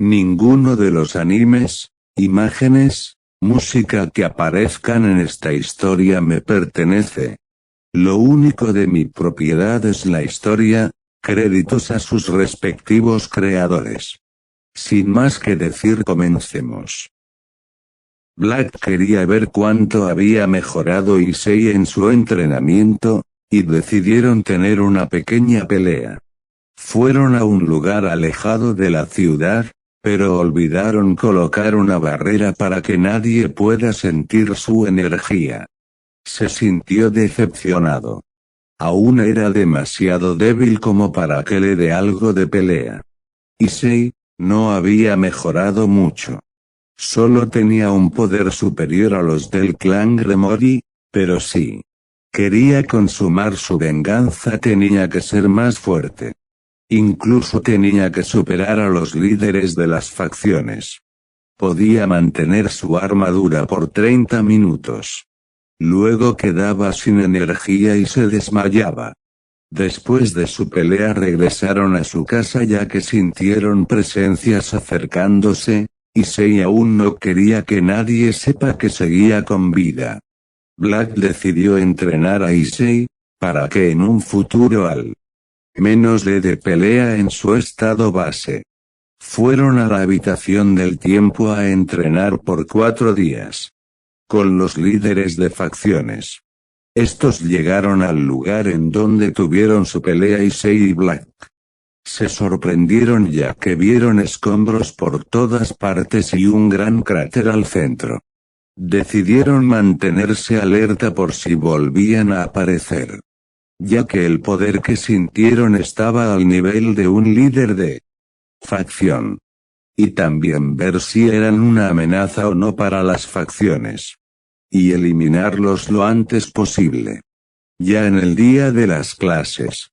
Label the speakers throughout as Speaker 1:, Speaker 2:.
Speaker 1: Ninguno de los animes, imágenes, música que aparezcan en esta historia me pertenece. Lo único de mi propiedad es la historia, créditos a sus respectivos creadores. Sin más que decir, comencemos. Black quería ver cuánto había mejorado Issei en su entrenamiento, y decidieron tener una pequeña pelea. Fueron a un lugar alejado de la ciudad, pero olvidaron colocar una barrera para que nadie pueda sentir su energía. Se sintió decepcionado. Aún era demasiado débil como para que le dé algo de pelea. Issei no había mejorado mucho. Solo tenía un poder superior a los del clan Gremory, pero sí quería consumar su venganza, tenía que ser más fuerte. Incluso tenía que superar a los líderes de las facciones. Podía mantener su armadura por 30 minutos. Luego quedaba sin energía y se desmayaba. Después de su pelea regresaron a su casa ya que sintieron presencias acercándose. Issei aún no quería que nadie sepa que seguía con vida. Black decidió entrenar a Issei, para que en un futuro al menos le dé pelea en su estado base. Fueron a la habitación del tiempo a entrenar por 4 días. Con los líderes de facciones. Estos llegaron al lugar en donde tuvieron su pelea Issei y Black. Se sorprendieron ya que vieron escombros por todas partes y un gran cráter al centro. Decidieron mantenerse alerta por si volvían a aparecer. Ya que el poder que sintieron estaba al nivel de un líder de facción. Y también ver si eran una amenaza o no para las facciones. Y eliminarlos lo antes posible. Ya en el día de las clases.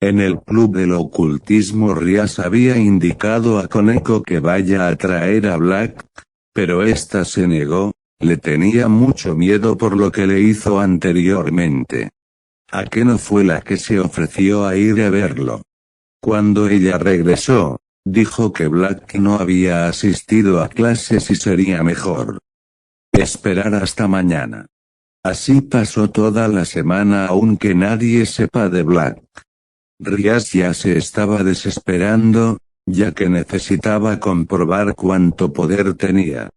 Speaker 1: En el club del ocultismo Rias había indicado a Koneko que vaya a traer a Black, pero ésta se negó, le tenía mucho miedo por lo que le hizo anteriormente. Akeno fue la que se ofreció a ir a verlo. Cuando ella regresó, dijo que Black no había asistido a clases y sería mejor esperar hasta mañana. Así pasó toda la semana aunque nadie sepa de Black. Rias ya se estaba desesperando, ya que necesitaba comprobar cuánto poder tenía.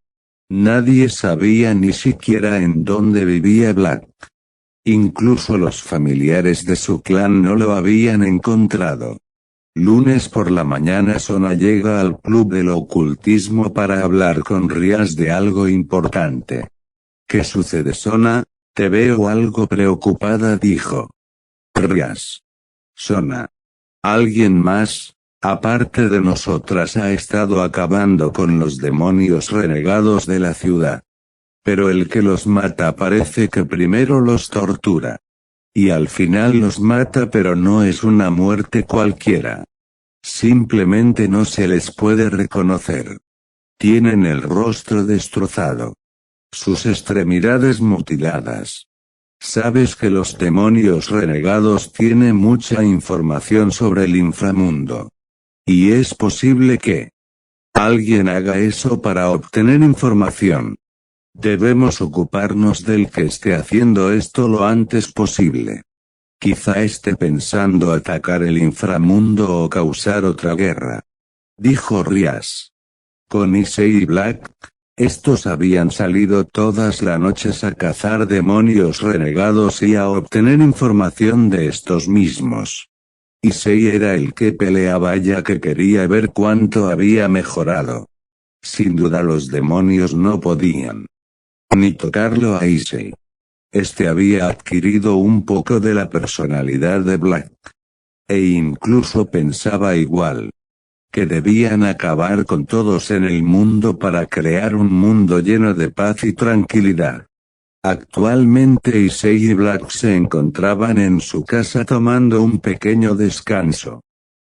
Speaker 1: Nadie sabía ni siquiera en dónde vivía Black. Incluso los familiares de su clan no lo habían encontrado. Lunes por la mañana Sona llega al club del ocultismo para hablar con Rias de algo importante. ¿Qué sucede, Sona? Te veo algo preocupada, dijo Rias. Sona. Alguien más, aparte de nosotras, ha estado acabando con los demonios renegados de la ciudad. Pero el que los mata parece que primero los tortura. Y al final los mata, pero no es una muerte cualquiera. Simplemente no se les puede reconocer. Tienen el rostro destrozado. Sus extremidades mutiladas. Sabes que los demonios renegados tienen mucha información sobre el inframundo. Y es posible que alguien haga eso para obtener información. Debemos ocuparnos del que esté haciendo esto lo antes posible. Quizá esté pensando atacar el inframundo o causar otra guerra. Dijo Rias. Con Issei y Black, estos habían salido todas las noches a cazar demonios renegados y a obtener información de estos mismos. Issei era el que peleaba ya que quería ver cuánto había mejorado. Sin duda los demonios no podían ni tocarlo a Issei. Este había adquirido un poco de la personalidad de Black. E incluso pensaba igual. Que debían acabar con todos en el mundo para crear un mundo lleno de paz y tranquilidad. Actualmente Issei y Black se encontraban en su casa tomando un pequeño descanso.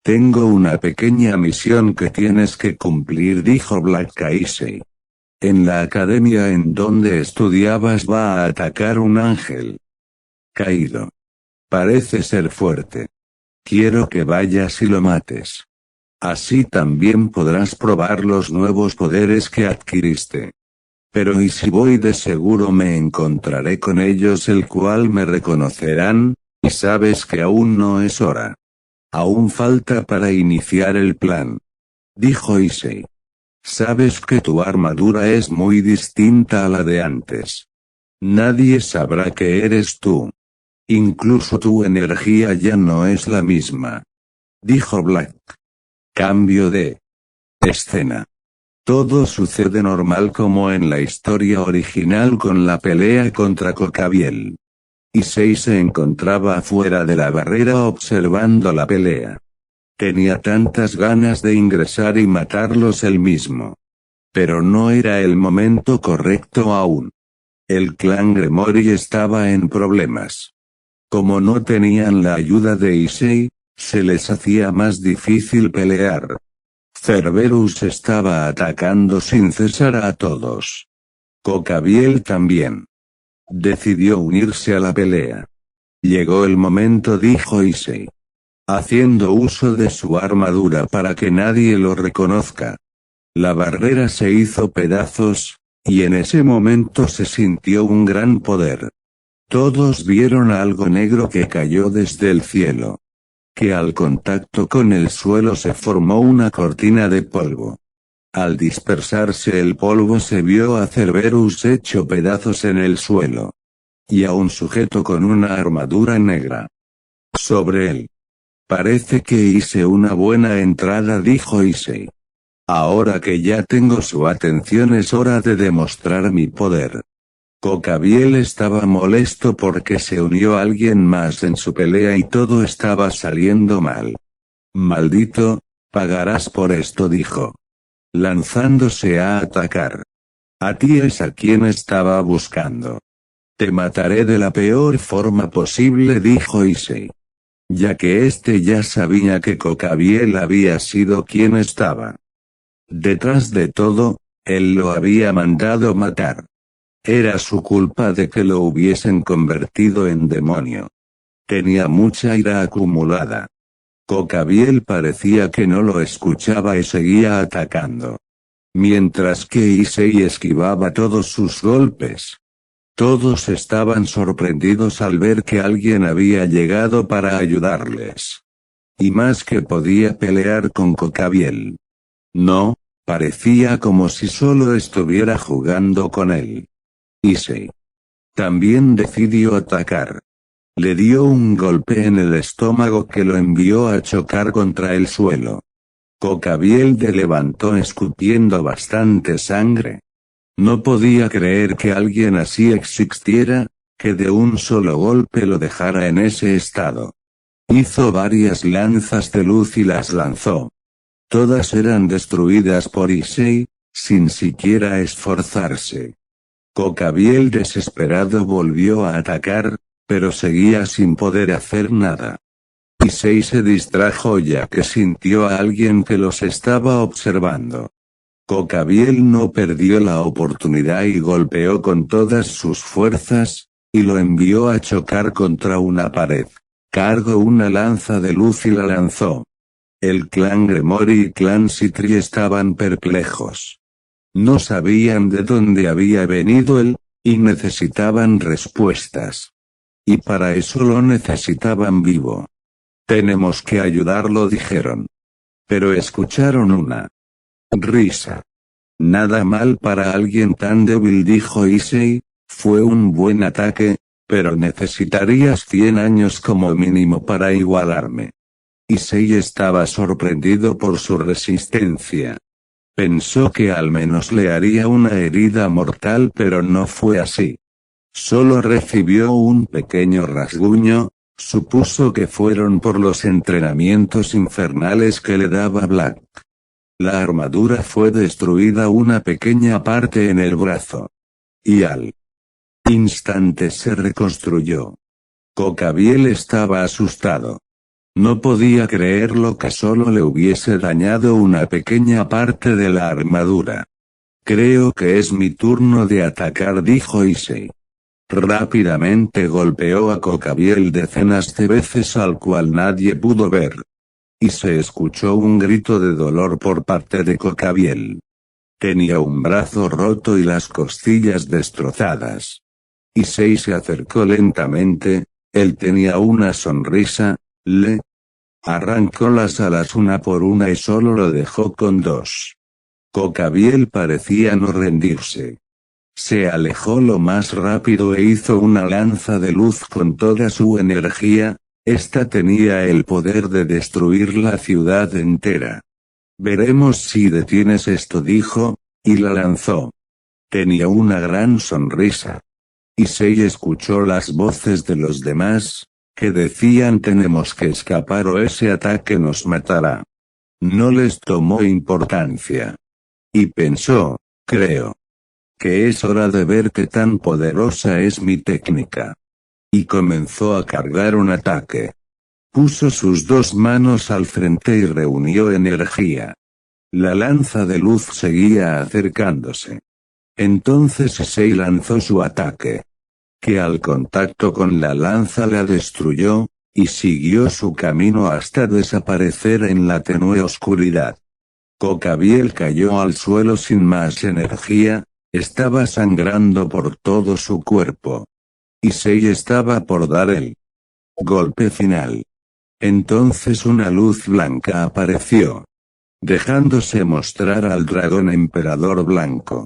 Speaker 1: Tengo una pequeña misión que tienes que cumplir, dijo Black a Issei. En la academia en donde estudiabas va a atacar un ángel caído. Parece ser fuerte. Quiero que vayas y lo mates. Así también podrás probar los nuevos poderes que adquiriste. Pero ¿y si voy? De seguro me encontraré con ellos, el cual me reconocerán, y sabes que aún no es hora. Aún falta para iniciar el plan. Dijo Issei. Sabes que tu armadura es muy distinta a la de antes. Nadie sabrá que eres tú. Incluso tu energía ya no es la misma. Dijo Black. Cambio de escena. Todo sucede normal como en la historia original con la pelea contra Cocabiel. Issei se encontraba afuera de la barrera observando la pelea. Tenía tantas ganas de ingresar y matarlos él mismo. Pero no era el momento correcto aún. El clan Gremory estaba en problemas. Como no tenían la ayuda de Issei, se les hacía más difícil pelear. Cerberus estaba atacando sin cesar a todos. Cocabiel también. Decidió unirse a la pelea. Llegó el momento, dijo Issei. Haciendo uso de su armadura para que nadie lo reconozca. La barrera se hizo pedazos, y en ese momento se sintió un gran poder. Todos vieron algo negro que cayó desde el cielo. Que al contacto con el suelo se formó una cortina de polvo. Al dispersarse el polvo se vio a Cerberus hecho pedazos en el suelo. Y a un sujeto con una armadura negra. Sobre él. Parece que hice una buena entrada, dijo Issei. Ahora que ya tengo su atención es hora de demostrar mi poder. Cocabiel estaba molesto porque se unió alguien más en su pelea y todo estaba saliendo mal. Maldito, pagarás por esto, dijo. Lanzándose a atacar. A ti es a quien estaba buscando. Te mataré de la peor forma posible, dijo Issei. Ya que este ya sabía que Cocabiel había sido quien estaba detrás de todo, él lo había mandado matar. Era su culpa de que lo hubiesen convertido en demonio. Tenía mucha ira acumulada. Cocabiel parecía que no lo escuchaba y seguía atacando. Mientras que Issei esquivaba todos sus golpes. Todos estaban sorprendidos al ver que alguien había llegado para ayudarles. Y más que podía pelear con Cocabiel. No, parecía como si solo estuviera jugando con él. Issei también decidió atacar. Le dio un golpe en el estómago que lo envió a chocar contra el suelo. Cocabiel se levantó escupiendo bastante sangre. No podía creer que alguien así existiera, que de un solo golpe lo dejara en ese estado. Hizo varias lanzas de luz y las lanzó. Todas eran destruidas por Issei, sin siquiera esforzarse. Cocabiel desesperado volvió a atacar, pero seguía sin poder hacer nada. Issei se distrajo ya que sintió a alguien que los estaba observando. Cocabiel no perdió la oportunidad y golpeó con todas sus fuerzas, y lo envió a chocar contra una pared. Cargó una lanza de luz y la lanzó. El clan Gremory y clan Sitri estaban perplejos. No sabían de dónde había venido él, y necesitaban respuestas. Y para eso lo necesitaban vivo. Tenemos que ayudarlo, dijeron. Pero escucharon una risa. Nada mal para alguien tan débil, dijo Issei, fue un buen ataque, pero necesitarías 100 años como mínimo para igualarme. Issei estaba sorprendido por su resistencia. Pensó que al menos le haría una herida mortal, pero no fue así. Solo recibió un pequeño rasguño, supuso que fueron por los entrenamientos infernales que le daba Black. La armadura fue destruida una pequeña parte en el brazo. Y al instante se reconstruyó. Cocabiel estaba asustado. No podía creer lo que solo le hubiese dañado una pequeña parte de la armadura. Creo que es mi turno de atacar, dijo Issei. Rápidamente golpeó a Cocabiel decenas de veces al cual nadie pudo ver. y se escuchó un grito de dolor por parte de Cocabiel. Tenía un brazo roto y las costillas destrozadas. Issei se acercó lentamente, él tenía una sonrisa, le arrancó las alas una por una y solo lo dejó con dos. Cocabiel parecía no rendirse. Se alejó lo más rápido e hizo una lanza de luz con toda su energía, esta tenía el poder de destruir la ciudad entera. Veremos si detienes esto, dijo, y la lanzó. Tenía una gran sonrisa. Issei escuchó las voces de los demás, que decían tenemos que escapar o ese ataque nos matará. No les tomó importancia. Y pensó, creo que es hora de ver qué tan poderosa es mi técnica. Y comenzó a cargar un ataque. Puso sus dos manos al frente y reunió energía. La lanza de luz seguía acercándose. Entonces Issei lanzó su ataque, que al contacto con la lanza la destruyó, y siguió su camino hasta desaparecer en la tenue oscuridad. Cocabiel cayó al suelo sin más energía, estaba sangrando por todo su cuerpo. Issei estaba por dar el golpe final. Entonces una luz blanca apareció, dejándose mostrar al dragón emperador blanco.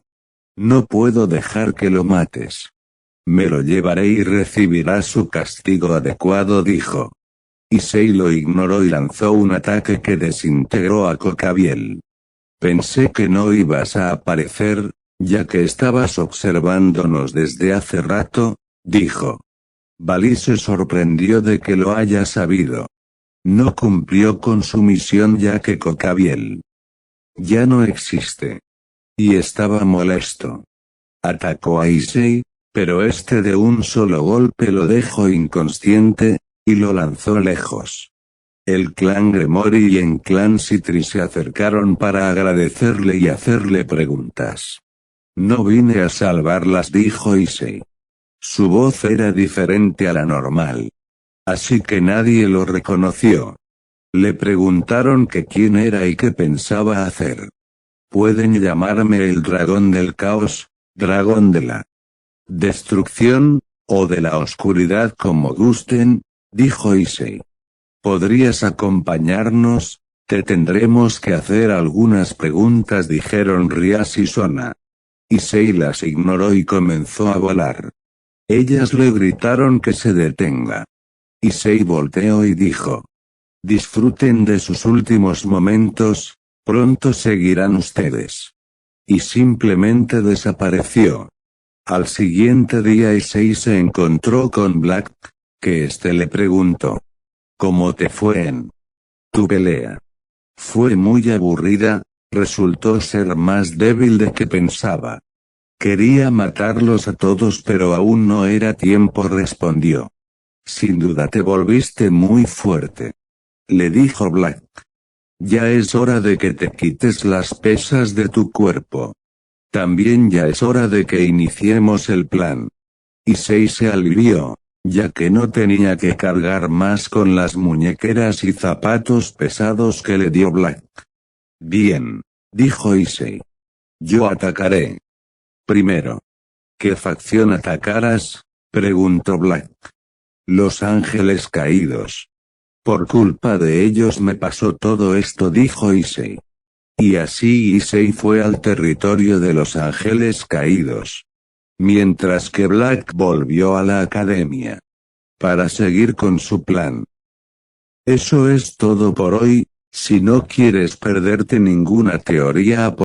Speaker 1: No puedo dejar que lo mates. Me lo llevaré y recibirá su castigo adecuado, dijo. Issei lo ignoró y lanzó un ataque que desintegró a Cocabiel. Pensé que no ibas a aparecer, ya que estabas observándonos desde hace rato, dijo. Balí se sorprendió de que lo haya sabido. No cumplió con su misión ya que Cocabiel ya no existe. Y estaba molesto. Atacó a Issei, pero este de un solo golpe lo dejó inconsciente, y lo lanzó lejos. El clan Gremory y el clan Citri se acercaron para agradecerle y hacerle preguntas. No vine a salvarlas, dijo Issei. Su voz era diferente a la normal. Así que nadie lo reconoció. Le preguntaron que quién era y qué pensaba hacer. Pueden llamarme el dragón del caos, dragón de la destrucción, o de la oscuridad como gusten, dijo Issei. ¿Podrías acompañarnos? Te tendremos que hacer algunas preguntas, dijeron Rias y Sona. Issei las ignoró y comenzó a volar. Ellas le gritaron que se detenga. Issei volteó y dijo: disfruten de sus últimos momentos, pronto seguirán ustedes. Y simplemente desapareció. Al siguiente día Issei se encontró con Black, que le preguntó: ¿cómo te fue en tu pelea? Fue muy aburrida, resultó ser más débil de que pensaba. Quería matarlos a todos pero aún no era tiempo, respondió. Sin duda te volviste muy fuerte, le dijo Black. Ya es hora de que te quites las pesas de tu cuerpo. También ya es hora de que iniciemos el plan. Issei se alivió, ya que no tenía que cargar más con las muñequeras y zapatos pesados que le dio Black. Bien, dijo Issei. Yo atacaré. Primero. ¿Qué facción atacarás? Preguntó Black. Los Ángeles Caídos. Por culpa de ellos me pasó todo esto, dijo Issei. Y así Issei fue al territorio de los Ángeles Caídos. Mientras que Black volvió a la academia para seguir con su plan. Eso es todo por hoy. Si no quieres perderte ninguna teoría